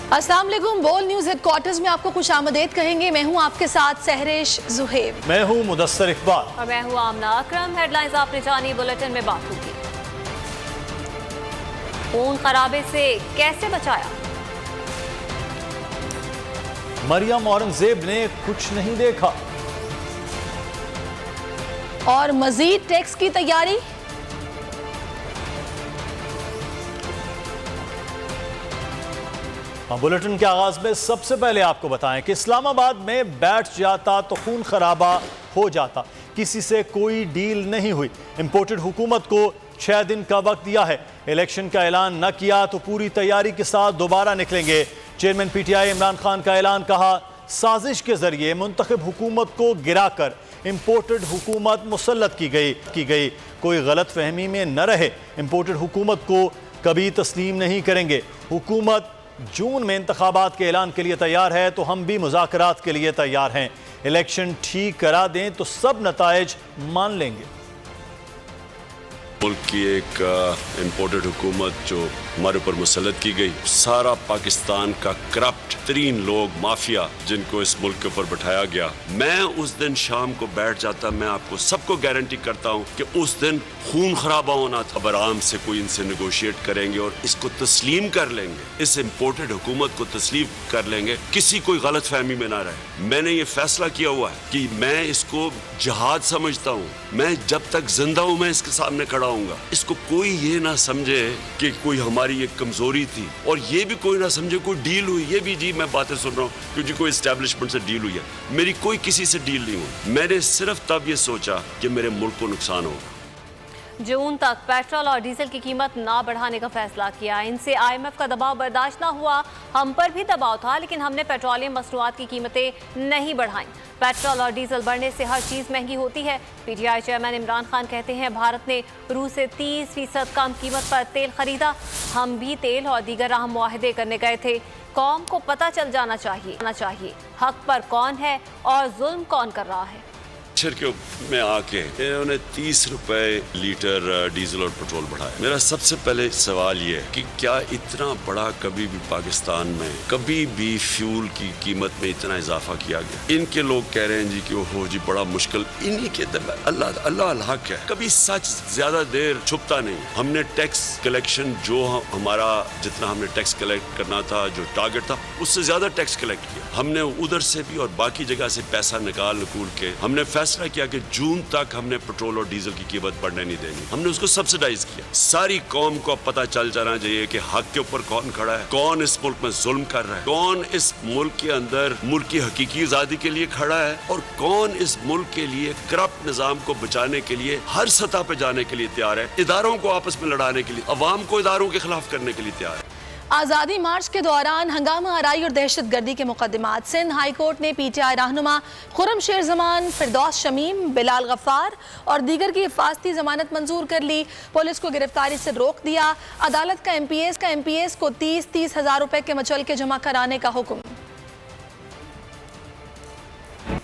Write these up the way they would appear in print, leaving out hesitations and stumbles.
अस्सलाम वालेकुम। बोल न्यूज हेडक्वार्टर्स में आपको खुश आमदेद कहेंगे। मैं हूं आपके साथ सहरेश जुहेब। मैं हूं मुदस्सर इकबाल और मैं हूं आमना अकरम। हेडलाइंस आपने जानी, बुलेटिन में बात होगी। खून खराबे से कैसे बचाया? मरियम औरंगजेब ने कुछ नहीं देखा। और मजीद टैक्स की तैयारी। बुलेटिन के आगाज में सबसे पहले आपको बताएं कि इस्लामाबाद में बैठ जाता तो खून खराबा हो जाता। किसी से कोई डील नहीं हुई। इंपोर्टेड हुकूमत को 6 दिन का वक्त दिया है। इलेक्शन का ऐलान न किया तो पूरी तैयारी के साथ दोबारा निकलेंगे। चेयरमैन पीटीआई इमरान खान का ऐलान। कहा साजिश के जरिए मुंतखब हुकूमत को गिराकर इंपोर्टेड हुकूमत मुसल्लत की गई। कोई गलत फहमी में न रहे। इंपोर्टेड हुकूमत को कभी तस्लीम नहीं करेंगे। हुकूमत जून में इंतखाबात के ऐलान के लिए तैयार है तो हम भी मुज़ाकरात के लिए तैयार हैं। इलेक्शन ठीक करा दें तो सब नताइज मान लेंगे। मुल्क की एक इम्पोर्टेड हुकूमत जो हमारे ऊपर मुसल्लत की गई, सारा पाकिस्तान का करप्ट तरीन लोग, माफिया जिनको इस मुल्क के ऊपर बैठाया गया, मैं उस दिन शाम को बैठ जाता। मैं आपको सबको गारंटी करता हूँ कि उस दिन खून खराबा होना था। अब आराम से कोई इनसे नेगोशिएट करेंगे और इसको तस्लीम कर लेंगे, इस इम्पोर्टेड हुकूमत को तस्लीम कर लेंगे। किसी कोई गलत फहमी में ना रहे। मैंने ये फैसला किया हुआ है कि मैं इसको जहाद समझता हूँ। मैं जब तक जिंदा हूँ मैं इसके सामने खड़ा हूँगा। इसको कोई ये ना समझे कि कोई हमारी एक कमजोरी थी, और ये भी कोई ना समझे कोई डील हुई। ये भी जी मैं बातें सुन रहा हूँ क्योंकि कोई एस्टेब्लिशमेंट से डील हुई है। मेरी कोई किसी से डील नहीं हुई। मैंने सिर्फ तब ये सोचा कि मेरे मुल्क को नुकसान होगा। जून तक पेट्रोल और डीजल की कीमत ना बढ़ाने का फैसला किया। इनसे IMF का दबाव बर्दाश्त ना हुआ। हम पर भी दबाव था लेकिन हमने पेट्रोलियम मसनूआत की कीमतें नहीं बढ़ाई। पेट्रोल और डीजल बढ़ने से हर चीज़ महंगी होती है। PTI चेयरमैन इमरान खान कहते हैं भारत ने रूस से 30% कम कीमत पर तेल खरीदा। हम भी तेल और दीगर अहम मुआहदे करने गए थे। कौम को पता चल जाना चाहिए हक पर कौन है और जुल्म कौन कर रहा है। के में आके इन्होंने 30 रुपए लीटर डीजल और पेट्रोल बढ़ाया। मेरा सबसे पहले सवाल ये है कि क्या इतना बड़ा कभी भी पाकिस्तान में कभी भी फ्यूल की कीमत में इतना इजाफा किया गया? इनके लोग कह रहे हैं जी कि ओहो जी बड़ा मुश्किल। इन्हीं के अल्लाह हक है। कभी सच ज्यादा देर छुपता नहीं। हमने टैक्स कलेक्शन जो हमारा जितना हमने टैक्स कलेक्ट करना था, जो टारगेट था, उससे ज्यादा टैक्स कलेक्ट किया। हमने उधर से भी और बाकी जगह से पैसा निकाल के हमने फैसला किया कि जून तक हमने पेट्रोल और डीजल की कीमत बढ़ने नहीं देनी। हमने उसको सब्सिडाइज किया। सारी कौम को पता चल जाना चाहिए कि हक के ऊपर कौन खड़ा है, कौन इस मुल्क में जुल्म कर रहा है, कौन इस मुल्क के अंदर मुल्क की हकीकी आजादी के लिए खड़ा है और कौन इस मुल्क के लिए करप्ट निजाम को बचाने के लिए हर सतह पे जाने के लिए तैयार है, इदारों को आपस में लड़ाने के लिए, अवाम को इदारों के खिलाफ करने के लिए तैयार है। आज़ादी मार्च के दौरान हंगामा आराई और दहशत गर्दी के मुकदमात। सिंध हाई कोर्ट ने PTI रहनुमा खुर्रम शेर जमान, फिरदौस शमीम, बिलाल गफ्फार और दीगर की हिफाजती जमानत मंजूर कर ली। पुलिस को गिरफ्तारी से रोक दिया। अदालत का MPS को 30-30 हज़ार रुपए के मचल के जमा कराने का हुक्म।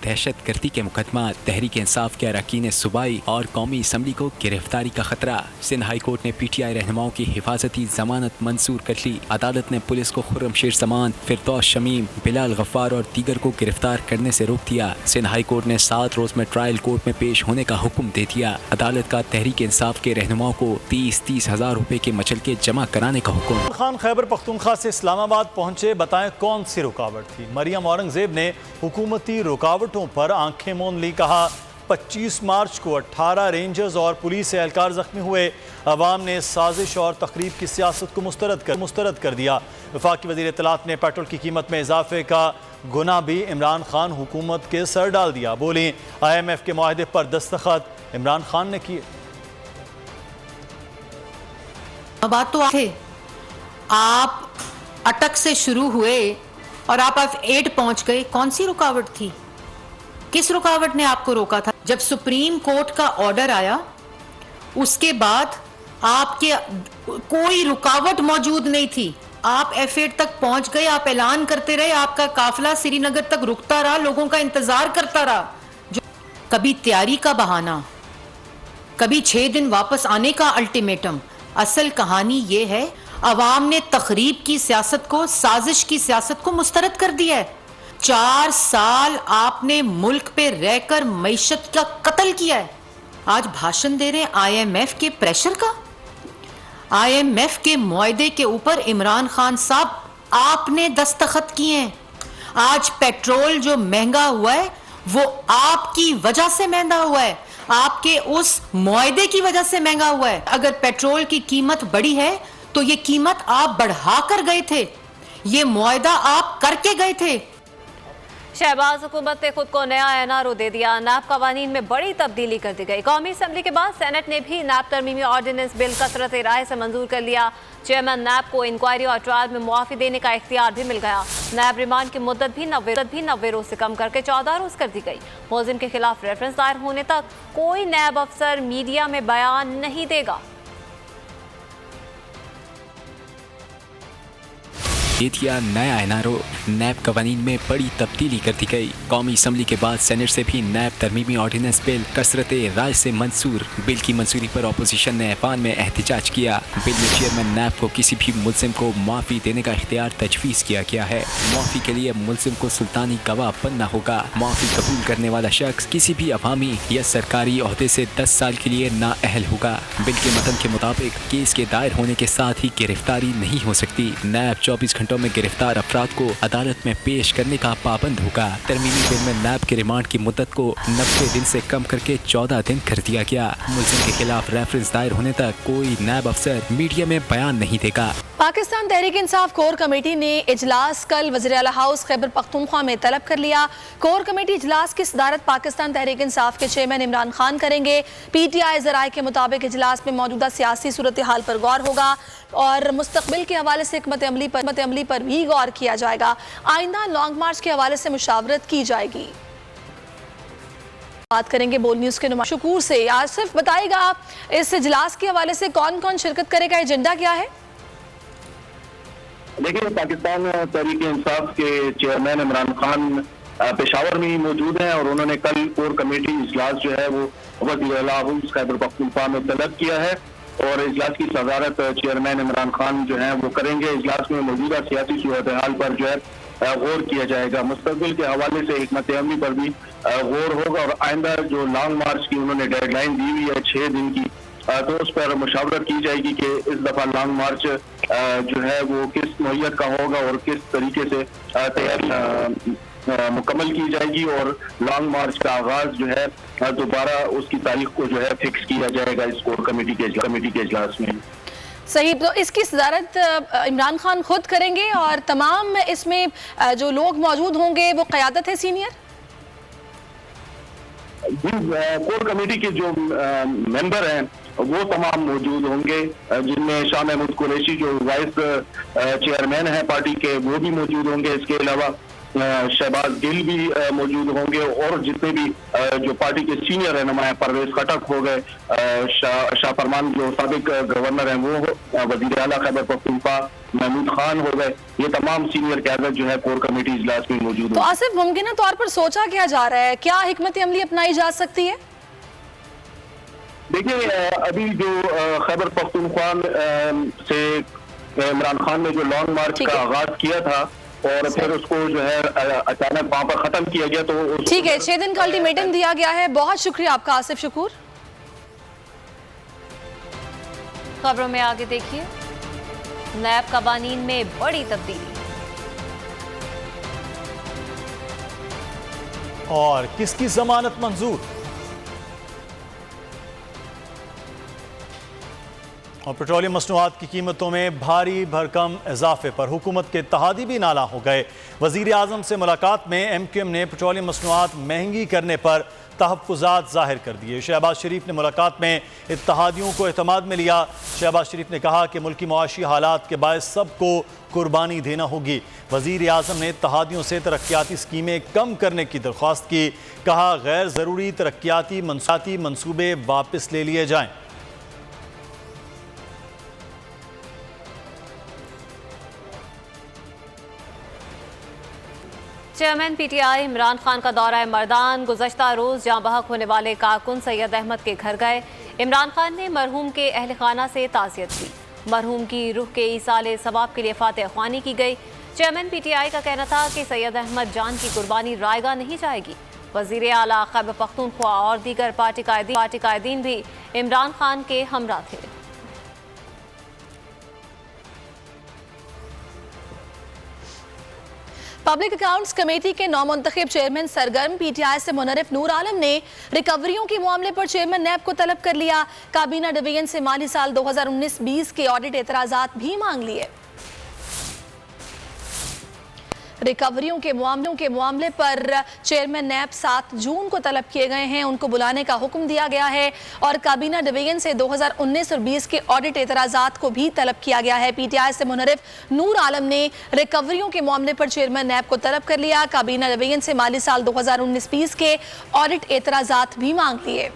दहशत गर्दी के मुकदमा, तहरीक इंसाफ के अरकान सूबाई और कौमी असम्बली को गिरफ्तारी का खतरा। सिंध हाई कोर्ट ने PTI रहनुमाओं की हिफाजती जमानत मंजूर कर ली। अदालत ने पुलिस को खुर्रम शेर जमान, फिरदौस शमीम, बिलाल गफ्फार और दीगर को गिरफ्तार करने से रोक दिया। सिंध हाई कोर्ट ने 7 रोज में ट्रायल कोर्ट में पेश होने का हुक्म दे दिया। अदालत का तहरीक इंसाफ के रहनुमाओं को 30-30 हज़ार रुपए के मचल के जमा कराने का हुक्म। खान खैबर पख्तूनख्वा से इस्लामाबाद पहुंचे। बताएं कौन सी रुकावट थी? मरियम औरंगजेब ने हुकूमती रुकावटों पर आंखें मूंद ली। कहा 25 मार्च को 18 रेंजर्स और पुलिस एहलकार जख्मी हुए। अवाम ने साजिश और तकरीब की सियासत को मुस्तरद कर दिया। वफाकी वज़ीर इत्तलात ने पेट्रोल की कीमत में इजाफे का गुनाह भी इमरान खान हुकूमत के सर डाल दिया। बोली IMF के मुआहदे पर दस्तखत इमरान खान ने किए। बात तो थे, आप अटक से शुरू हुए और आप F8 पहुंच गए। कौन सी रुकावट थी? किस रुकावट ने आपको रोका था? जब सुप्रीम कोर्ट का ऑर्डर आया उसके बाद आपके कोई रुकावट मौजूद नहीं थी। आप F8 तक पहुंच गए, आप ऐलान करते रहे, आपका काफिला श्रीनगर तक रुकता रहा, लोगों का इंतजार करता रहा। जो कभी तैयारी का बहाना, कभी 6 दिन वापस आने का अल्टीमेटम। असल कहानी ये है अवाम ने तखरीब की सियासत को, साजिश की सियासत को मुस्तरद कर दिया है। 4 साल आपने मुल्क पे रहकर मईशत का कत्ल किया है। आज भाषण दे रहे हैं IMF के प्रेशर का। IMF के मुआहदे के ऊपर इमरान खान साहब आपने दस्तखत किए हैं। आज पेट्रोल जो महंगा हुआ है वो आपकी वजह से महंगा हुआ है, आपके उस मुआहदे की वजह से महंगा हुआ है। अगर पेट्रोल की कीमत बढ़ी है तो ये कीमत आप बढ़ा कर गए थे, ये मुआहदा आप करके गए थे। शहबाज हुकूमत ने खुद को नया एनआरओ दे दिया। नैब कवानीन में बड़ी तब्दीली कर दी गई। कौमी असम्बली के बाद सेनेट ने भी नैब तरमीमी ऑर्डिनेंस बिल कसरत राय से मंजूर कर लिया। चेयरमैन नैब को इंक्वायरी और ट्रायल में मुआफी देने का इख्तियार भी मिल गया। नैब रिमांड की मुद्दत भी 90 रोज से कम करके 14 रोज कर दी गई। मुलजिम के खिलाफ रेफरेंस दायर होने तक कोई नैब अफसर मीडिया में बयान नहीं देगा। ये दिया नया एनआरओ। नैब कवानीन में बड़ी तब्दीली कर दी गई। कौमी असम्बली के बाद सेनेट से भी नैब तरमीमी ऑर्डिनेंस बिल कसरत राय से मंजूर। बिल की मंजूरी पर अपोजिशन ने ऐवान में एहतजाज किया। बिल में चेयरमैन नैब को किसी भी मुलजिम को माफ़ी देने का इख्तियार तजवीज़ किया गया है। माफ़ी के लिए मुलजिम को सुल्तानी गवाह बनना होगा। माफ़ी कबूल करने वाला शख्स किसी भी अवामी या सरकारी ओहदे से 10 साल के लिए नाअहल होगा। बिल के मतन के मुताबिक केस के दायर होने के साथ ही गिरफ्तारी नहीं हो सकती। नैब 24 घंटों में गिरफ्तार अफराद को अदालत में पेश करने का पाबंद होगा। तरमीमी बिल में नैब के रिमांड की मुद्दत को 90 दिन से कम करके 14 दिन कर दिया गया। मुलजिम के खिलाफ रेफरेंस दायर होने तक कोई नैब अफसर मीडिया में बयान नहीं देगा। पाकिस्तान तहरीक इंसाफ कोर कमेटी ने इजलास कल वज़ीर आला हाउस खैबर पख्तूनख्वा में तलब कर लिया। कोर कमेटी इजलास की सदारत पाकिस्तान तहरीक इंसाफ के चेयरमैन इमरान खान करेंगे। PTI ज़राए के मुताबिक इजलास में मौजूदा सियासी सूरत हाल पर गौर होगा और मुस्तकबिल के हवाले से हिकमत अमली पर भी गौर किया जाएगा। आइंदा लॉन्ग मार्च के हवाले से मुशावरत की जाएगी। बात करेंगे बोल न्यूज़ के नुमाइंदे शकूर से। आसिफ बताएगा इस इजलास के हवाले से कौन कौन शिरकत करेगा, एजेंडा क्या है? देखिए, पाकिस्तान तहरीक इंसाफ के चेयरमैन इमरान खान पेशावर में ही मौजूद हैं और उन्होंने कल कोर कमेटी इजलास जो है वो वज़ीर आला हाउस खैबर पख्तूनख्वा में तलब किया है और इजलास की सदारत चेयरमैन इमरान खान जो है वो करेंगे। इजलास में मौजूदा सियासी सूरत हाल पर जो है गौर किया जाएगा। मुस्तकबिल के हवाले से हिकमत अमली पर भी गौर होगा और आइंदा जो लॉन्ग मार्च की उन्होंने डेडलाइन दी हुई है 6 दिन की, तो उस पर मुशावरत की जाएगी कि इस दफा लॉन्ग मार्च जो है वो किस नौइयत का होगा और किस तरीके से तैयारी मुकम्मल की जाएगी और लॉन्ग मार्च का आगाज जो है दोबारा उसकी तारीख को जो है फिक्स किया जाएगा इस कोर कमेटी के इजलास में। सही, तो इसकी सदारत इमरान खान खुद करेंगे और तमाम इसमें जो लोग मौजूद होंगे वो क़यादत है सीनियर? कोर कमेटी के जो मेंबर हैं वो तमाम मौजूद होंगे, जिनमें शाह महमूद कुरैशी जो वाइस चेयरमैन है पार्टी के वो भी मौजूद होंगे। इसके अलावा शहबाज गिल भी मौजूद होंगे और जितने भी जो पार्टी के सीनियर रहनुमा हैं, परवेज खटक हो गए, शाह फरमान जो साबिक गवर्नर हैं वो, वज़ीर आला खैबर पख्तूनख्वा महमूद खान हो गए, ये तमाम सीनियर क़यादत जो है कोर कमेटी इजलास में मौजूद है। तो आसिफ, मुमकिन तौर पर सोचा क्या जा रहा है, क्या हिकमत अमली अपनाई जा सकती है? देखिए, अभी जो खैबर पख्तूनख्वा से इमरान खान ने जो लॉन्ग मार्च का आगाज किया था और फिर उसको जो है अचानक वहां पर खत्म किया गया, तो ठीक है, 6 दिन का अल्टीमेटम दिया गया है। बहुत शुक्रिया आपका आसिफ शकूर। खबरों में आगे देखिए, नैब कवानीन में बड़ी तब्दीली और किसकी जमानत मंजूर? और पेट्रोलियम मसनूआत की कीमतों में भारी भरकम इजाफे पर हुकूमत के इत्तेहादी भी नाला हो गए। वज़ीर आज़म से मुलाकात में MQM ने पेट्रोलियम मसनूआत महंगी करने पर तहफ़्फ़ुज़ात ज़ाहिर कर दिए। शहबाज शरीफ ने मुलाकात में इत्तेहादियों को एतमाद में लिया। शहबाज शरीफ ने कहा कि मुल्की मुआशी हालात के बायस सबको कुर्बानी देना होगी। वज़ीर आज़म ने इत्तेहादियों से तरक्याती स्कीमें कम करने की दरख्वास्त की। कहा, गैर ज़रूरी तरक्याती मनसूबे वापस ले लिए जाएँ। चेयरमैन PTI इमरान खान का दौरा मर्दान। गुज़श्ता रोज़ जहाँ बहक होने वाले कारकुन सैयद अहमद के घर गए। इमरान खान ने मरहूम के अहल खाना से ताज़ियत की। मरहूम की रूह के ईसाले सवाब के लिए फातिहा ख्वानी की गई। चेयरमैन PTI का कहना था कि सैयद अहमद जान की कुर्बानी रायगा नहीं जाएगी। वजीर आला खैबर पख्तूनख्वा और दीगर पार्टी कायदीन भी इमरान खान के हमरा थे। पब्लिक अकाउंट्स कमेटी के नौमुंतखब चेयरमैन सरगर्म PTI से मुनरिफ नूर आलम ने रिकवरियों के मामले पर चेयरमैन नैब को तलब कर लिया। काबीना डिवीजन से माली साल 2019-20 के ऑडिट एतराजात भी मांग लिए। रिकवरियों के मामले पर चेयरमैन नैब 7 जून को तलब किए गए हैं। उनको बुलाने का हुक्म दिया गया है और काबीना डिवीजन से 2019 और 20 के ऑडिट एतराजात को भी तलब किया गया है। PTI से मुनरिफ नूर आलम ने रिकवरियों के मामले पर चेयरमैन नैब को तलब कर लिया। काबीना डिवीजन से माली साल 2019-20 के ऑडिट एतराजात भी मांग लिए।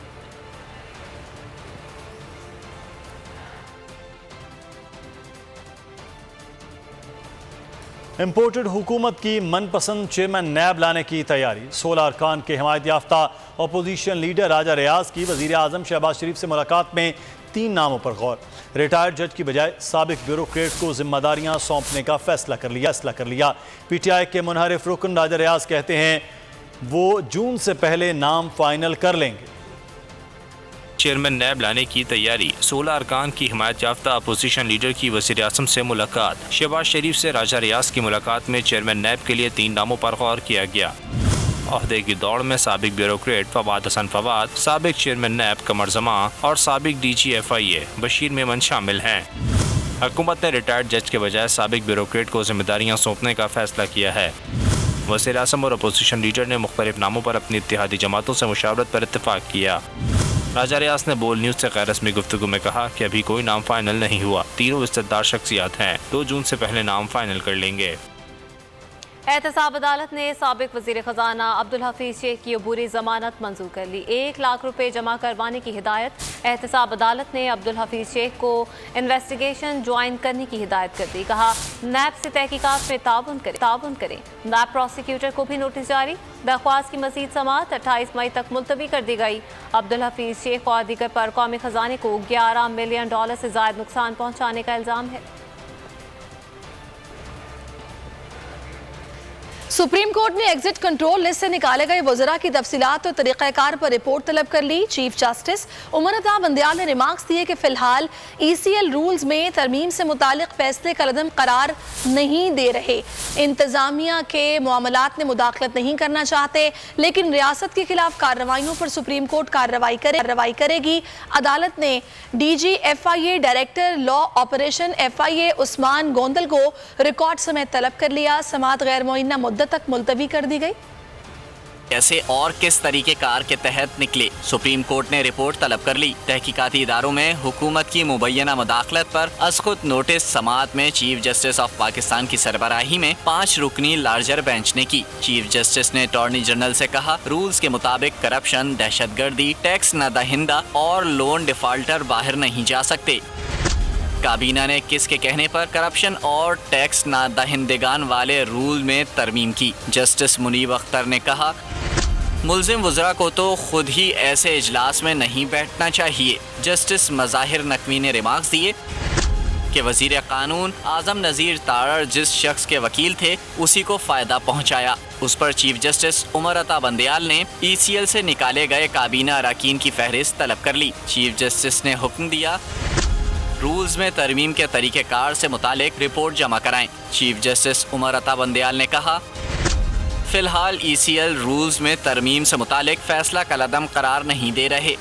इम्पोर्टेड हुकूमत की मनपसंद चेयरमैन नैब लाने की तैयारी। 16 अरकान के हिमायत याफ्ता अपोजिशन लीडर राजा रियाज की वज़ीर आज़म शहबाज शरीफ से मुलाकात में 3 नामों पर गौर। रिटायर्ड जज की बजाय साबिक ब्यूरोक्रेट को जिम्मेदारियां सौंपने का फैसला कर लिया। PTI के मुनहरिफ रुकन राजा रियाज कहते हैं वो जून से पहले नाम फाइनल कर लेंगे। चेयरमैन नैब लाने की तैयारी। 16 अरकान की हिमायत याफ्ता अपोजिशन लीडर की वज़ीर आज़म से मुलाकात। शहबाज शरीफ से राजा रियाज की मुलाकात में चेयरमैन नैब के लिए 3 नामों पर गौर किया गया। ओहदे की दौड़ में साबिक ब्यूरोक्रेट फवाद हसन फवाद, साबिक चेयरमैन नैब कमर जमा और साबिक DG FIA बशीर मेमन शामिल हैं। हुकूमत ने रिटायर्ड जज के बजाय साबिक ब्यूरोक्रेट को जिम्मेदारियाँ सौंपने का फैसला किया है। वज़ीर आज़म और अपोजिशन लीडर ने मुख्तलिफ नामों पर अपनी इत्तेहादी जमातों से मुशावरत पर इत्तेफाक किया। राजा रियाज ने बोल न्यूज़ से गैर रस्मी गुफ्तगू में कहा कि अभी कोई नाम फाइनल नहीं हुआ। तीनों इज्जतदार शख्सियात हैं, 2 जून से पहले नाम फाइनल कर लेंगे। एहतसाब अदालत ने साबिक वज़ीर ख़जाना अब्दुल हफीज शेख की अबूरी जमानत मंजूर कर ली। 1 लाख रुपए जमा करवाने की हिदायत। एहतसाब अदालत ने अब्दुल हफीज शेख को इन्वेस्टिगेशन ज्वाइन करने की हिदायत कर दी। कहा नैब से तहकीकात में ताउन करें। नैब प्रोसिक्यूटर को भी नोटिस जारी। दरख्वास्त की मज़ीद समाअत 28 मई तक मुलतवी कर दी गई। अब्दुल हफीज शेख और दीगर पर कौमी खजाने को $11 मिलियन से ज़ायद नुकसान पहुँचाने का इल्ज़ाम है। सुप्रीम कोर्ट ने एग्जिट कंट्रोल लिस्ट से निकाले गए वज़रा की तफसीलात और तरीक़ाकार पर रिपोर्ट तलब कर ली। चीफ जस्टिस उमर अता बंदयाल ने रिमार्क्स दिए कि फ़िलहाल ECL रूल्स में तरमीम से मुतालिक फैसले कलदम करार नहीं दे रहे। इंतज़ामिया के मामलात में मुदाखलत नहीं करना चाहते, लेकिन रियासत के खिलाफ कार्रवाइयों पर सुप्रीम कोर्ट कार्रवाई करेगी। अदालत ने DG FIA director law operation FIA Usman Gondal को रिकॉर्ड समेत तलब कर लिया। समाअत गैर मुअय्यना मुद्दत तक मुलतवी कर दी गई। कैसे और किस तरीके कार के तहत निकले, सुप्रीम कोर्ट ने रिपोर्ट तलब कर ली। तहकीकाती इदारों में हुकूमत की मुबैना मुदाखलत पर अज़खुद नोटिस समाअत में चीफ जस्टिस ऑफ पाकिस्तान की सरबराही में 5 रुकनी लार्जर बेंच ने की। चीफ जस्टिस ने अटॉर्नी जनरल से कहा रूल्स के मुताबिक करप्शन, दहशतगर्दी, टैक्स न दहिंदा और लोन डिफाल्टर बाहर नहीं जा सकते। काबीना ने किसके कहने पर करप्शन और टैक्स ना दहिंदेगान वाले रूल में तरमीम की। जस्टिस मुनीब अख्तर ने कहा मुल्जिम वज़रा को तो खुद ही ऐसे इजलास में नहीं बैठना चाहिए। जस्टिस मज़ाहिर नकवी ने रिमार्क्स दिए कि वज़ीर कानून आज़म नज़ीर तारर जिस शख्स के वकील थे उसी को फ़ायदा पहुँचाया। उस पर चीफ जस्टिस उमर अता बंदयाल ने ECL से निकाले गए काबीना अरकान की फहरिस्त तलब कर ली। चीफ जस्टिस ने हुक्म दिया रूल्स में तरमीम के तरीक़ेकार से मुतालिक रिपोर्ट जमा कराएं। चीफ जस्टिस उमर अता बंदयाल ने कहा फ़िलहाल ECL रूल्स में तरमीम से मुतालिक फ़ैसला कलदम करार नहीं दे रहे।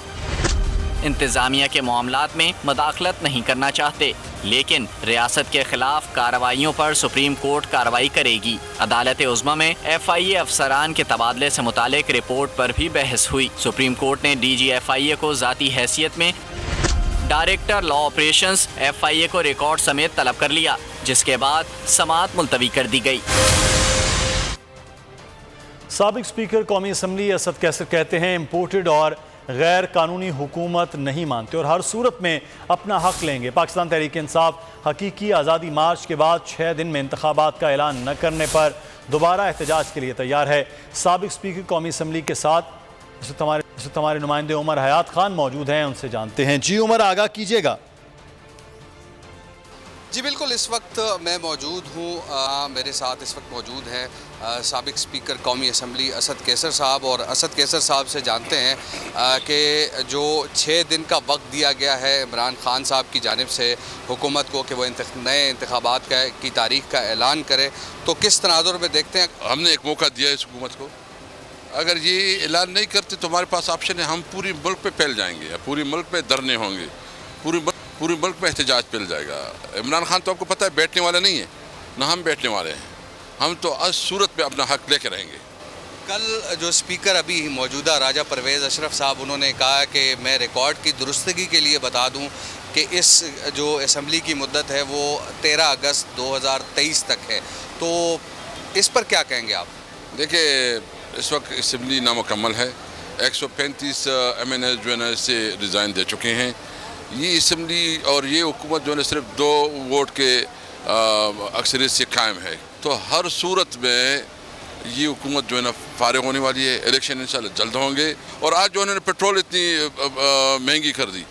इंतज़ामिया के मामलात में मुदाखलत नहीं करना चाहते, लेकिन रियासत के खिलाफ कार्रवाइयों पर सुप्रीम कोर्ट कार्रवाई करेगी। अदालत उज़्मा में FIA अफसरान के तबादले से मुतालिक रिपोर्ट पर भी बहस हुई। सुप्रीम कोर्ट ने DG FIA को ज़ाती हैसियत में डायरेक्टर लॉ ऑपरेशंस FIA को रिकॉर्ड समेत तलब कर लिया, जिसके बाद समाअत मुलतवी कर दी गई। साबिक स्पीकर कौमी असम्बली असद कैसर कहते हैं इम्पोर्टेड और गैर कानूनी हुकूमत नहीं मानते और हर सूरत में अपना हक लेंगे। पाकिस्तान तहरीक इंसाफ हकीकी आज़ादी मार्च के बाद 6 दिन में इंतखाबात का ऐलान न करने पर दोबारा एहतजाज के लिए तैयार है। साबिक स्पीकर कौमी असम्बली के साथ हमारे नुमाइंदे उमर हयात खान मौजूद हैं, उनसे जानते हैं। जी उमर, आगाह कीजिएगा। जी बिल्कुल, इस वक्त मैं मौजूद हूँ, मेरे साथ इस वक्त मौजूद हैं साबिक स्पीकर कौमी असम्बली असद कैसर साहब। और असद कैसर साहब से जानते हैं कि जो 6 दिन का वक्त दिया गया है इमरान खान साहब की जानिब से हुकूमत को कि वो नए इंतखाबात की तारीख का ऐलान करे, तो किस तनाजुर में देखते हैं? हमने एक मौका दिया इस हुकूमत को, अगर ये ऐलान नहीं करते तो हमारे पास ऑप्शन है, हम पूरी मुल्क पे फैल जाएंगे, पूरी मुल्क पे धरने होंगे, पूरी मुल्क में एहतजाज फैल जाएगा। इमरान खान तो आपको पता है बैठने वाला नहीं है, ना हम बैठने वाले हैं, हम तो हर सूरत पे अपना हक लेके रहेंगे। कल जो स्पीकर अभी मौजूदा राजा परवेज़ अशरफ साहब, उन्होंने कहा कि मैं रिकॉर्ड की दुरुस्तगी के लिए बता दूं कि इस जो असम्बली की मुद्दत है वो 13 अगस्त 2023 तक है, तो इस पर क्या कहेंगे आप? देखिए, इस वक्त असम्बली नामुकम्मल है, 135 MNA जो है ना इससे रिज़ाइन दे चुके हैं। ये असम्बली और ये हुकूमत जो है सिर्फ 2 वोट के अक्सरियत से कायम है, तो हर सूरत में ये हुकूमत जो है ना फारिग होने वाली है। इलेक्शन इंशाल्लाह जल्द होंगे। और आज जो उन्होंने पेट्रोल इतनी महंगी कर दी,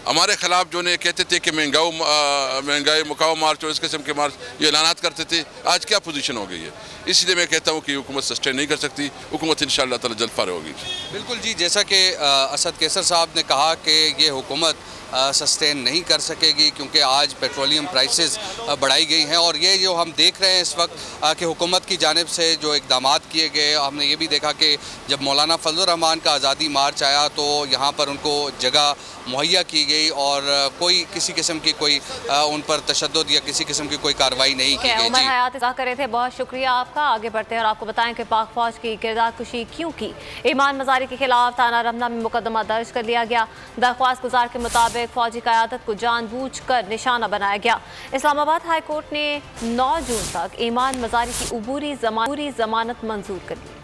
हमारे ख़िलाफ़ जो ने कहते थे कि महंगाई मुकाओ मार्च और इस किस्म के मार्च ये ऐलानात करते थे, आज क्या पोजीशन हो गई है। इसलिए मैं कहता हूँ कि हुकूमत सस्टेन नहीं कर सकती, हुकूमत इंशाअल्लाह ताला जल्द फारिग होगी। बिल्कुल जी, जैसा कि असद कैसर साहब ने कहा कि ये हुकूमत सस्टेन नहीं कर सकेगी क्योंकि आज पेट्रोलियम प्राइसेस बढ़ाई गई हैं। और ये जो हम देख रहे हैं इस वक्त कि हुकूमत की जानिब से जो इक़दामात किए गए, हमने ये भी देखा कि जब मौलाना फजलुर रहमान का आज़ादी मार्च आया तो यहाँ पर उनको जगह मुहैया की गई और कोई किसी किस्म की कोई उन पर तशद्दुद या किसी किस्म की कोई कार्रवाई नहीं की गई। उमर हयात इज़ाफ़ा कर रहे थे, बहुत शुक्रिया आपका। आगे बढ़ते हैं और आपको बताएं कि पाक फौज की किरदार कुशी क्यों की। ईमान मज़ारी के खिलाफ थाना रमना में मुकदमा दर्ज कर लिया गया। दरख्वास्त गुजार के मुताबिक फौजी क़यादत को जानबूझकर निशाना बनाया गया। इस्लामाबाद हाई कोर्ट ने 9 जून तक ईमान मज़ारी की अबूरी जमानत मंजूर कर ली।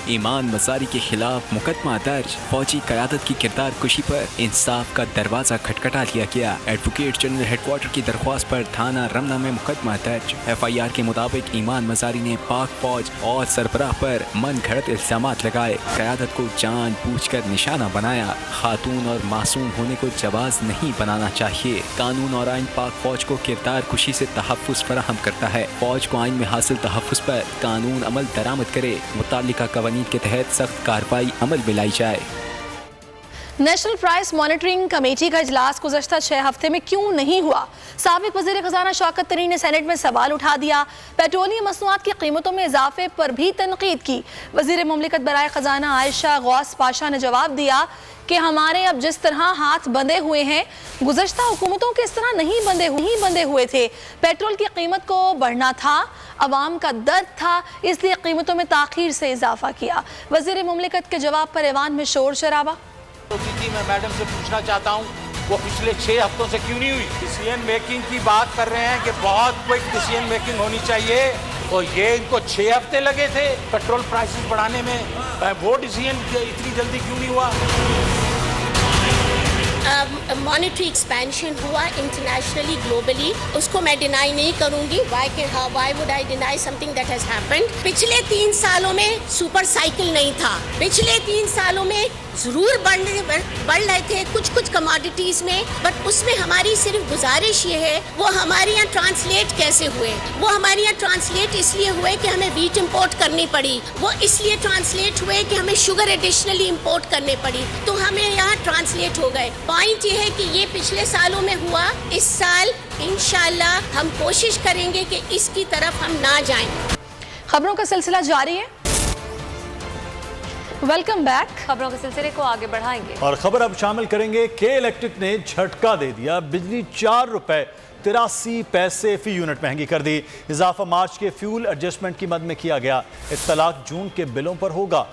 ईमान मज़ारी के खिलाफ मुकदमा दर्ज, फौजी क़यादत की किरदार कुशी पर इंसाफ का दरवाज़ा खटखटा लिया गया। एडवोकेट जनरल हेडक्वार्टर की दरख्वास्त पर थाना रमना में मुकदमा दर्ज। FIR के मुताबिक ईमान मज़ारी ने पाक फौज और सरबराह पर मन घड़त इल्ज़ामात लगाए, क़यादत को जानबूझकर निशाना बनाया। खातून और मासूम होने को जवाज़ नहीं बनाना चाहिए। कानून और आइन पाक फौज को किरदार कुशी से तहफ़्फ़ुज़ फराहम करता है। फौज को आइन में हासिल तहफ़्फ़ुज़ पर कानून अमल दरामद करे, मुताल्लिका कवानीन के तहत सख्त कार्रवाई अमल में लाई जाए। नेशनल प्राइस मॉनिटरिंग कमेटी का इजलास गुज़श्ता 6 हफ्ते में क्यों नहीं हुआ? साबिक वज़ीर ख़ज़ाना शौकत तरीन ने सेनेट में सवाल उठा दिया। पेट्रोलियम मसनूआत की कीमतों में इजाफे पर भी तनकीद की। वज़ीर मुमलिकत बराए ख़ज़ाना आयशा गौस पाशा ने जवाब दिया कि हमारे अब जिस तरह हाथ बंधे हुए हैं, गुज़श्ता हुकूमतों के इस तरह नहीं बंधे हुए थे। पेट्रोल की कीमत को बढ़ना था, अवाम का दर्द था, इसलिए कीमतों में ताख़ीर से इजाफा किया। वज़ीर मुमलिकत के जवाब पर ऐवान में शोर शराबा। मैं मैडम से पूछना चाहता हूँ, वो पिछले 6 हफ्तों से क्यों नहीं हुई? डिसीजन मेकिंग की बात कर रहे हैं कि बहुत क्विक डिसीजन मेकिंग होनी चाहिए, और ये इनको 6 हफ्ते लगे थे पेट्रोल प्राइसेस बढ़ाने में। वो डिसीजन इतनी जल्दी क्यों नहीं हुआ? मॉनेटरी एक्सपेंशन हुआ इंटरनेशनली, ग्लोबली, उसको मैं डिनाई नहीं करूंगी। Why would I deny something that has happened? पिछले 3 सालों में सुपर साइकिल नहीं था। पिछले 3 सालों में जरूर बढ़ रहे थे कुछ कमोडिटीज में, बट उसमें हमारी सिर्फ गुजारिश ये है, वो हमारे यहाँ ट्रांसलेट कैसे हुए? वो हमारे यहाँ ट्रांसलेट इसलिए हुए कि हमें व्हीट इंपोर्ट करनी पड़ी, वो इसलिए ट्रांसलेट हुए कि हमें शुगर एडिशनली इंपोर्ट करनी पड़ी, तो हमें यहाँ ट्रांसलेट हो गए। पॉइंट ये है कि ये पिछले सालों में हुआ, इस साल इंशाल्लाह हम कोशिश करेंगे कि इसकी तरफ हम ना जाएं। खबरों का सिलसिला जारी है। Welcome back. खबरों के सिलसिले को आगे बढ़ाएंगे और खबर अब शामिल करेंगे के इलेक्ट्रिक ने झटका दे दिया। बिजली 4 रुपए 83 पैसे फी यूनिट महंगी कर दी। इजाफा मार्च के फ्यूल एडजस्टमेंट की मद में किया गया। इत्तलाक जून के बिलों पर होगा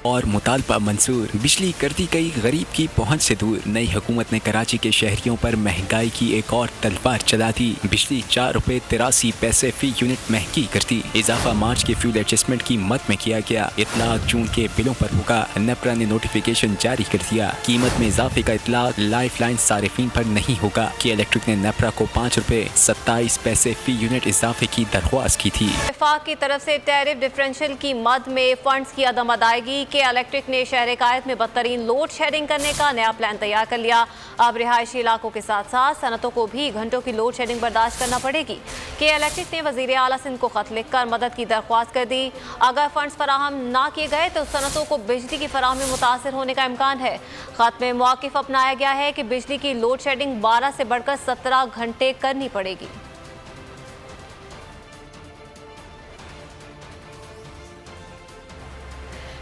और मुतालबा मंसूर। बिजली कर दी गई गरीब की पहुंच से दूर। नई हुकूमत ने कराची के शहरियों पर महंगाई की एक और तलवार चला दी। बिजली 4 रुपए 83 पैसे फी यूनिट महंगी कर दी। इजाफा मार्च के फ्यूल एडजस्टमेंट की मद में किया गया। इतलाक जून के बिलों पर होगा। नेपरा ने नोटिफिकेशन जारी कर दिया। कीमत में इजाफे का इतलाक लाइफ लाइन सारिफीन पर नहीं होगा। के इलेक्ट्रिक ने नेपरा को 5 रुपए 27 पैसे फी यूनिट इजाफे की दरख्वास्त की थी। वफाक की तरफ से टैरिफ डिफरेंशियल की मद में फंड्स की अदम अदायगी के इलेक्ट्रिक ने शहर कायद में बदतरीन लोड शेडिंग करने का नया प्लान तैयार कर लिया। अब रिहायशी इलाकों के साथ साथ सनतों को भी घंटों की लोड शेडिंग बर्दाश्त करना पड़ेगी। के इलेक्ट्रिक ने वजीर आला सिंध को खत लिखकर मदद की दरख्वास्त कर दी। अगर फंड्स फराहम ना किए गए तो सनतों को बिजली की फराहमी मुतासर होने का इम्कान है। खत में मौक़िफ़ अपनाया गया है कि बिजली की लोड शेडिंग 12 से बढ़कर 17 घंटे करनी पड़ेगी।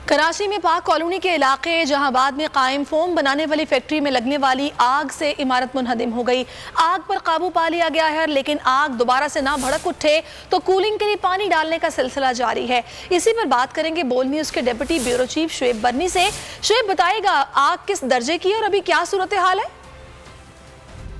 कराची में पाक कॉलोनी के इलाके जहांबाद में कायम फोम बनाने वाली फैक्ट्री में लगने वाली आग से इमारत मुनहदिम हो गई। आग पर काबू पा लिया गया है, लेकिन आग दोबारा से ना भड़क उठे तो कूलिंग के लिए पानी डालने का सिलसिला जारी है। इसी पर बात करेंगे बोल न्यूज़ के डिप्टी ब्यूरो चीफ शुएब बर्नी से। शुएब, बताएगा आग किस दर्जे की और अभी क्या सूरत हाल है?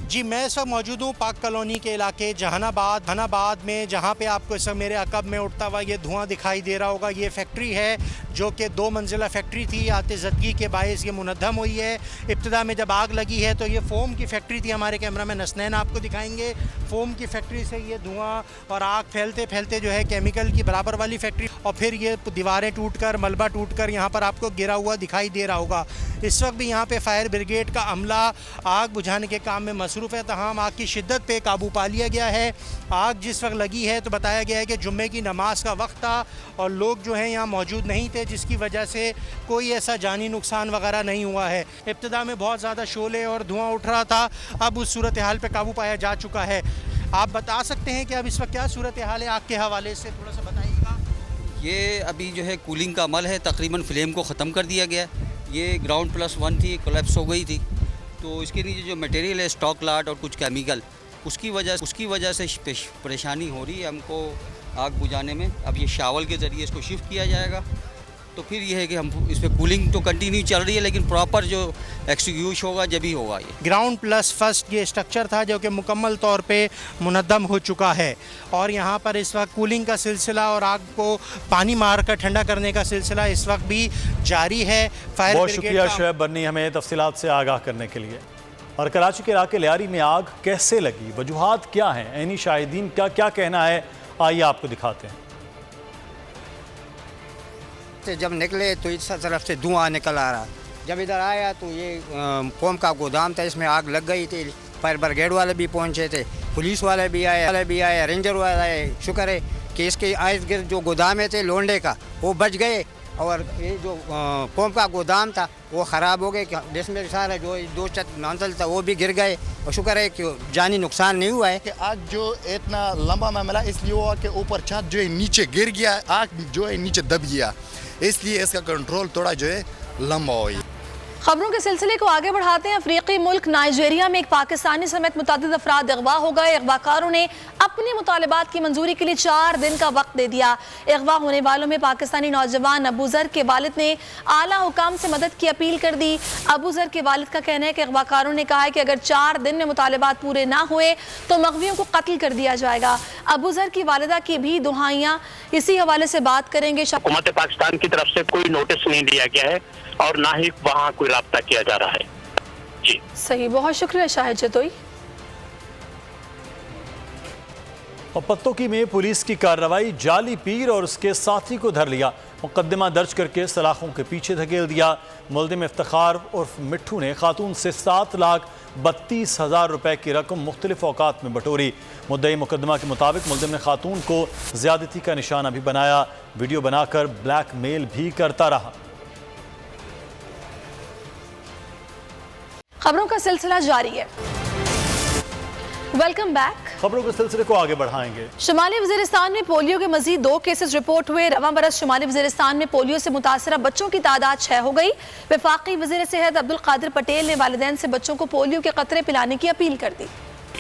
जी, मैं इस वक्त मौजूद हूँ पाक कॉलोनी के इलाके जहानाबाद में, जहाँ पे आपको इस वक्त मेरे अकब में उठता हुआ ये धुआं दिखाई दे रहा होगा। ये फैक्ट्री है जो कि 2 मंजिला फैक्ट्री थी, आतिशदगी के बायस ये मुनद्दम हुई है। इब्तिदा में जब आग लगी है तो ये फ़ोम की फैक्ट्री थी। हमारे कैमरा मैन हसनैन आपको दिखाएंगे। फ़ोम की फैक्ट्री से ये धुआं और आग फैलते फैलते जो है केमिकल की बराबर वाली फैक्ट्री, और फिर ये दीवारें टूटकर, मलबा टूटकर यहाँ पर आपको गिरा हुआ दिखाई दे रहा होगा। इस वक्त भी यहाँ पे फायर ब्रिगेड का अमला आग बुझाने के काम में मसरूफ़ है। तमाम आग की शिद्दत पे काबू पा लिया गया है। आग जिस वक्त लगी है तो बताया गया है कि जुम्मे की नमाज का वक्त था और लोग जो हैं यहाँ मौजूद नहीं थे, जिसकी वजह से कोई ऐसा जानी नुकसान वगैरह नहीं हुआ है। इब्तिदा में बहुत ज़्यादा शोले और धुआं उठ रहा था, अब उस सूरत हाल पे काबू पाया जा चुका है। आप बता सकते हैं कि अब इस वक्त क्या सूरत हाल है आग के हवाले से, थोड़ा सा बताइएगा। ये अभी जो है कूलिंग का अमल है, तकरीबन फ्लेम को ख़त्म कर दिया गया। ये ग्राउंड +1 थी, कोलैप्स हो गई थी, तो इसके नीचे जो मटेरियल है, स्टॉक लाट और कुछ केमिकल, उसकी वजह से परेशानी हो रही है हमको आग बुझाने में। अब ये शावल के ज़रिए इसको शिफ्ट किया जाएगा, तो फिर ये है कि हम इस पर कूलिंग तो कंटिन्यू चल रही है, लेकिन प्रॉपर जो एक्सक्यूट होगा जब ही होगा। ये ग्राउंड +1 ये स्ट्रक्चर था जो कि मुकम्मल तौर पे मुनद्दम हो चुका है, और यहाँ पर इस वक्त कूलिंग का सिलसिला और आग को पानी मार कर ठंडा करने का सिलसिला इस वक्त भी जारी है। बहुत शुक्रिया शुएब बर्नी हमें तफसीलात से आगाह करने के लिए। और कराची के इलाके लियारी में आग कैसे लगी, वजूहात क्या हैं, ऐनी शाहिदीन का क्या कहना है, आइए आपको दिखाते हैं। जब निकले तो इस तरफ से धुआं निकल आ रहा, जब इधर आया तो ये फोम का गोदाम था, इसमें आग लग गई थी। फायर ब्रिगेड वाले भी पहुंचे थे, पुलिस वाले भी आए, रेंजर वाले आए। शुक्र है कि इसके आइस गिर्द जो गोदाम थे लोंडे का, वो बच गए, और ये जो फोम का गोदाम था वो ख़राब हो गए, जिसमें सारा जो 2 छत मंजिल था वो भी गिर गए, और शुक्र है कि जानी नुकसान नहीं हुआ है। कि आग जो इतना लंबा मामला इसलिए हुआ कि ऊपर छत जो है नीचे गिर गया, आग जो है नीचे दब गया, इसलिए इसका कंट्रोल थोड़ा जो है लंबा हो गया। खबरों के सिलसिले को आगे बढ़ाते हैं। अफ्रीकी मुल्क नाइजीरिया में एक पाकिस्तानी समेत मुतअद्दिद अफराद अगवा हो गए। अगवाकारों ने अपने मुतालबात की मंजूरी के लिए 4 दिन का वक्त दे दिया। अगवा होने वालों में पाकिस्तानी नौजवान अबू जर के वालिद ने आला हुकाम से मदद की अपील कर दी। अबू जर के वालिद का कहना है कि अगवाकारों ने कहा है कि अगर 4 दिन में मुतालबात पूरे ना हुए तो मगवियों को कत्ल कर दिया जाएगा। अबू जर की वालिदा की भी दुहाइयाँ, इसी हवाले से बात करेंगे। हुकूमत पाकिस्तान की तरफ से कोई नोटिस नहीं दिया गया है और ना ही वहाँ कोई राब्ता किया जा रहा है। जी सही, बहुत शुक्रिया शाहिद जतोई। और पत्तोकी में पुलिस की कार्रवाई, जाली पीर और उसके साथी को धर लिया, मुकदमा दर्ज करके सलाखों के पीछे धकेल दिया। मुल्ज़िम इफ्तिखार उर्फ मिट्ठू ने खातून से 7,32,000 रुपए की रकम मुख्तलिफ औकात में बटोरी। मुद्दई मुकदमा के मुताबिक मुल्ज़िम ने खातून को ज़्यादती का निशाना भी बनाया, वीडियो बनाकर ब्लैकमेल भी करता रहा। खबरों का सिलसिला जारी है। Welcome back. खबरों के सिलसिले को आगे बढ़ाएंगे। शुमाली वज़ीरिस्तान में पोलियो के मजीद 2 केसेस रिपोर्ट हुए। रवां बरस शुमाली वज़ीरिस्तान में पोलियो से मुतासरा बच्चों की तादाद 6 हो गई। वफाकी वज़ीर सेहत अब्दुल कादिर पटेल ने वालिदैन से बच्चों को पोलियो के कतरे पिलाने की अपील कर दी।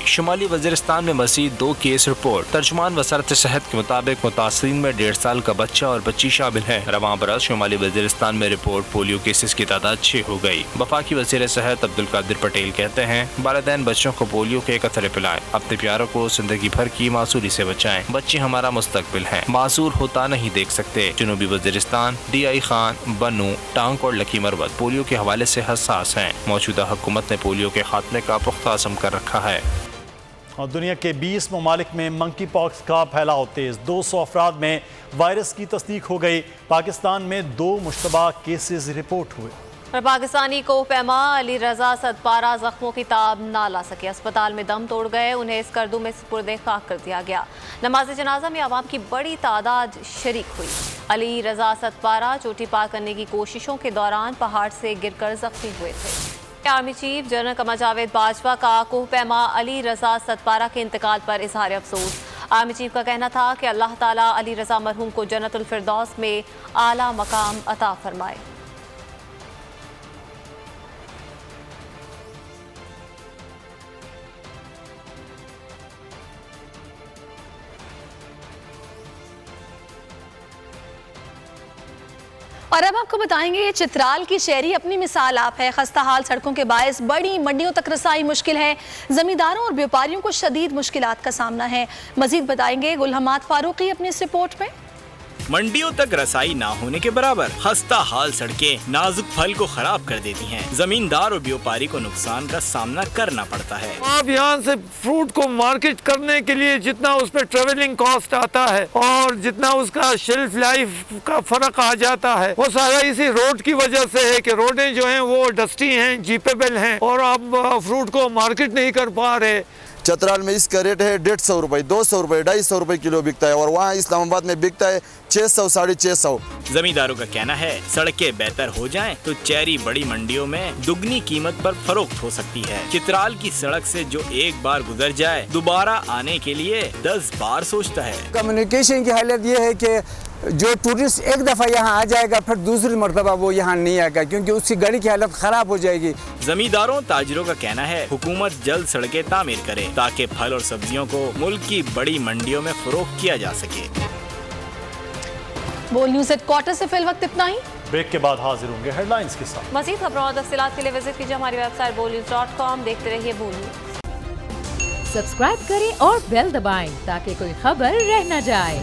शुमाली वज़ीरिस्तान में मज़ीद 2 केस रिपोर्ट। तर्जुमान वज़ारत सेहत के मुताबिक मुतासिरीन में 1.5 साल का बच्चा और बच्ची शामिल है। रवां बरस शुमाली वज़ीरिस्तान में रिपोर्ट पोलियो केसेस की तादाद 6 हो गई। वफाकी वज़ीर सेहत अब्दुल कादिर पटेल कहते हैं, वालिदैन बच्चों को पोलियो के कतरे पिलाएं, अपने प्यारों को जिंदगी भर की मासूरी से बचाएं। बच्चे हमारा मुस्तकबिल हैं, मासूर होता नहीं देख सकते। जनूबी वज़ीरिस्तान, DI खान, बनू, टांग और लकी मरवत पोलियो के हवाले से हसास हैं। मौजूदा हुकूमत ने पोलियो के खात्मे का पुख्ता अज़म कर रखा है। और दुनिया के 20 ममालिक में मंकी पॉक्स का फैलाव तेज, 200 अफराद में वायरस की तस्दीक हो गई। पाकिस्तान में 2 मुश्तबा केसेस रिपोर्ट हुए। और पाकिस्तानी को पैमा अली रजा सतपारा जख्मों की ताब ना ला सके, अस्पताल में दम तोड़ गए, उन्हें इस कर्दू में सुपुर्द खाक कर दिया गया। नमाज जनाजा में आवाम की बड़ी तादाद शरीक हुई। अली रजा सतपारा चोटी पार करने की कोशिशों के दौरान पहाड़ से गिरकर जख्मी हुए थे। Army chief general Qamar Javed Bajwa का कोह पैमा अली रजा सतपारा के इंतकाल पर इजहार अफसोस। आर्मी चीफ का कहना था कि अल्लाह ताला अली रजा मरहूम को जन्नतुल फिरदौस में आला मकाम अता फरमाए। और अब आपको बताएंगे चित्राल की शहरी अपनी मिसाल आप है। खस्ता हाल सड़कों के बायस बड़ी मंडियों तक रसाई मुश्किल है। जमींदारों और व्यापारियों को शदीद मुश्किलात का सामना है। मजीद बताएंगे गुलहमाद फारूकी अपनी इस रिपोर्ट में। मंडियों तक रसाई ना होने के बराबर खस्ता हाल सड़कें नाजुक फल को खराब कर देती हैं। जमींदार और व्यापारी को नुकसान का सामना करना पड़ता है। आप यहाँ से फ्रूट को मार्केट करने के लिए जितना उस पर ट्रेवलिंग कॉस्ट आता है और जितना उसका शेल्फ लाइफ का फर्क आ जाता है, वो सारा इसी रोड की वजह से है कि रोडें जो हैं वो डस्टी हैं, जीपेबल हैं और आप फ्रूट को मार्केट नहीं कर पा रहे। चतराल में इसका रेट है 150 रुपये, 200 रुपये, 250 रुपये किलो बिकता है और वहाँ इस्लामाबाद में बिकता है 600, 650। जमींदारों का कहना है सड़कें बेहतर हो जाएं तो चेरी बड़ी मंडियों में दुगनी कीमत पर फरोख्त हो सकती है। चित्राल की सड़क से जो एक बार गुजर जाए दोबारा आने के लिए 10 बार सोचता है। कम्युनिकेशन की हालत ये है कि जो टूरिस्ट एक दफ़ा यहाँ आ जाएगा फिर दूसरी मरतबा वो यहाँ नहीं आएगा क्योंकि उसकी गाड़ी की हालत ख़राब हो जाएगी। जमींदारों ताजिरों का कहना है हुकूमत जल्द सड़कें तामीर करे ताकि फल और सब्जियों को मुल्क की बड़ी मंडियों में फरोख्त किया जा सके। बोल न्यूज़ हेडक्वार्टर से फिल वक्त इतना ही। ब्रेक के बाद हाजिर होंगे हेडलाइंस के साथ। मज़ीद खबरों और तफसीलात के लिए विजिट कीजिए हमारी वेबसाइट bolnews.com। देखते रहिए बोल न्यूज़। सब्सक्राइब करें और बेल दबाएं ताकि कोई खबर रह न जाए।